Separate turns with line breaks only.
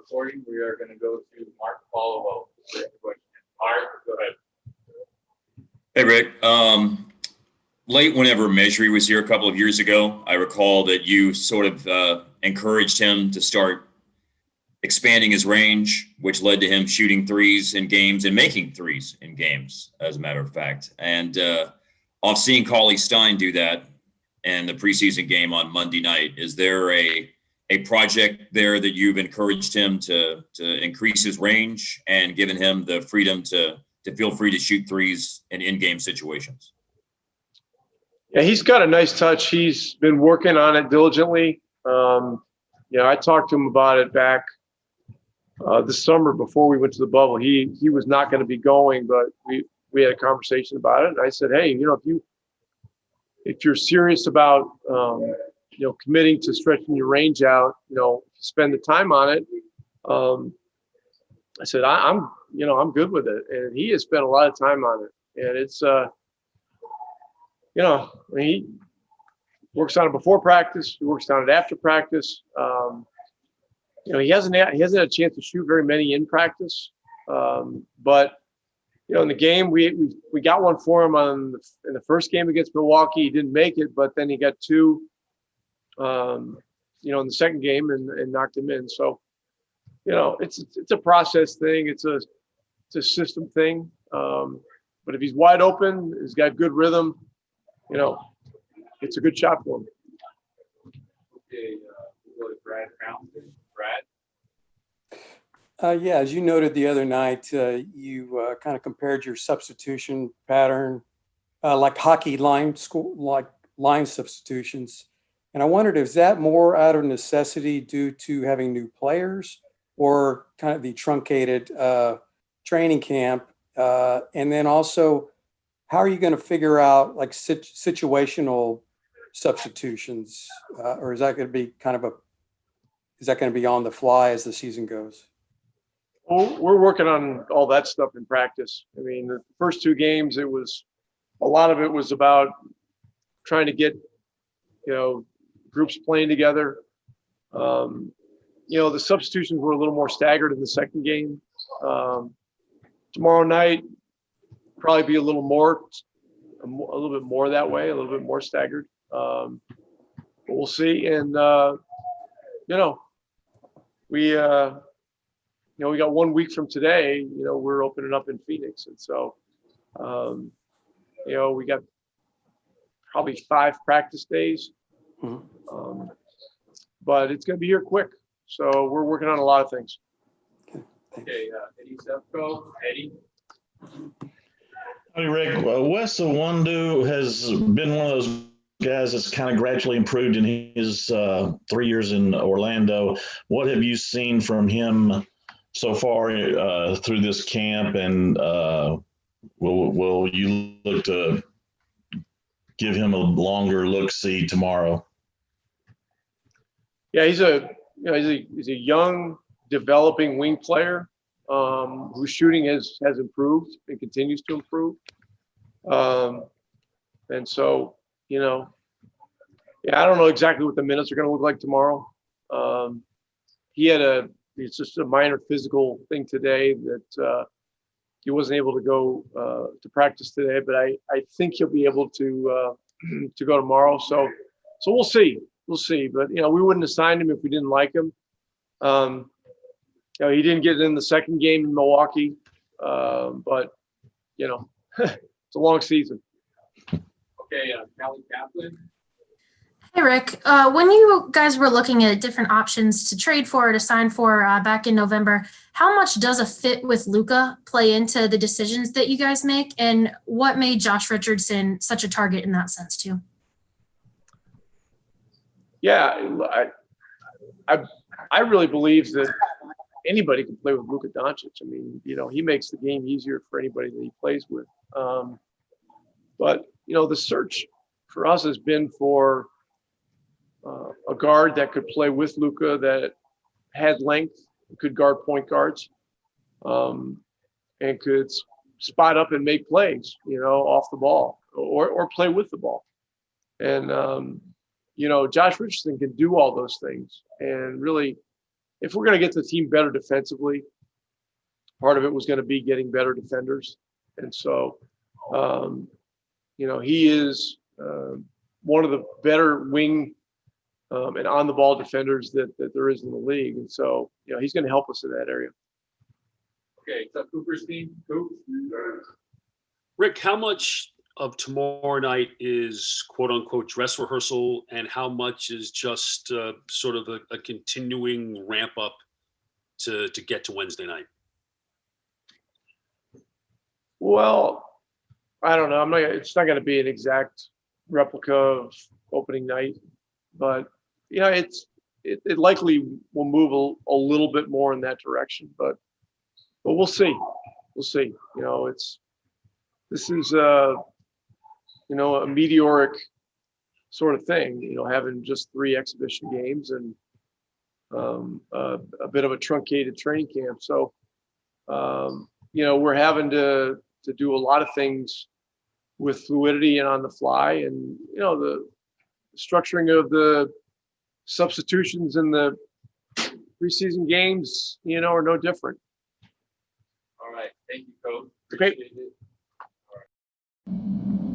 recording, we are going to go to Mark Follow. Mark, go ahead.
Hey, Rick. Late whenever Measure was here a couple of years ago, I recall that you sort of encouraged him to start expanding his range, which led to him shooting threes in games and making threes in games, as a matter of fact. And off seeing Cauley Stein do that in the preseason game on Monday night, is there a project there that you've encouraged him to increase his range and given him the freedom to feel free to shoot threes in in-game situations?
Yeah, he's got a nice touch. He's been working on it diligently. I talked to him about it back this summer before we went to the bubble. He was not going to be going, but we had a conversation about it. And I said, hey, if you're serious about committing to stretching your range out, spend the time on it. I said, I'm good with it. And he has spent a lot of time on it. And it's he works on it before practice. He works on it after practice. He hasn't had a chance to shoot very many in practice. But in the game, we got one for him in the first game against Milwaukee. He didn't make it, but then he got two, in the second game and knocked him in. So, it's a process thing. It's a system thing. But if he's wide open, he's got good rhythm, it's a good shot for him.
Okay, we'll go to Brad Fountain. Brad?
Yeah, as you noted the other night, you kind of compared your substitution pattern, like hockey line substitutions. And I wondered, is that more out of necessity due to having new players or kind of the truncated training camp? And then also, how are you going to figure out like situational substitutions? Or is that going to be on the fly as the season goes?
Well, we're working on all that stuff in practice. I mean, the first two games, a lot of it was about trying to get, groups playing together. The substitutions were a little more staggered in the second game. Tomorrow night, probably be a little bit more that way, a little bit more staggered. But we'll see. And, we got 1 week from today, we're opening up in Phoenix. And so, we got probably 5 practice days.
Mm-hmm.
But it's going to be here quick. So we're working on a lot of things.
Okay, Eddie Zepko. Eddie.
Hey, Rick. Wes Iwundu has been one of those guys that's kind of gradually improved in his 3 years in Orlando. What have you seen from him so far through this camp, and will you look to give him a longer look-see tomorrow?
Yeah, he's a young, developing wing player whose shooting has improved and continues to improve. And so, I don't know exactly what the minutes are going to look like tomorrow. It's just a minor physical thing today that he wasn't able to go to practice today, but I think he'll be able to go tomorrow. So we'll see. We'll see. But, we wouldn't have signed him if we didn't like him. He didn't get in the second game in Milwaukee, but, it's a long season.
Okay, Callie Kaplan.
Hey, Rick. When you guys were looking at different options to trade for or to sign for back in November, how much does a fit with Luka play into the decisions that you guys make? And what made Josh Richardson such a target in that sense, too?
Yeah, I really believe that anybody can play with Luka Doncic. I mean, he makes the game easier for anybody that he plays with. But the search for us has been for a guard that could play with Luka, that had length, could guard point guards, and could spot up and make plays, off the ball or play with the ball. And, Josh Richardson can do all those things. And really, if we're going to get the team better defensively, part of it was going to be getting better defenders. And so, he is one of the better wing and on the ball defenders that there is in the league. And so, he's going to help us in that area.
Okay, so Cooper's team, Coop.
Rick, how much of tomorrow night is quote unquote dress rehearsal and how much is just sort of a continuing ramp up to get to Wednesday night? Well,
I don't know. It's not going to be an exact replica of opening night, but it likely will move a little bit more in that direction, but we'll see. We'll see. This is a meteoric sort of thing, having just 3 exhibition games and a bit of a truncated training camp. So, we're having to do a lot of things with fluidity and on the fly, and the structuring of the substitutions in the preseason games, are no different.
All right, thank you, Coach.
Okay.
Appreciate it. All right.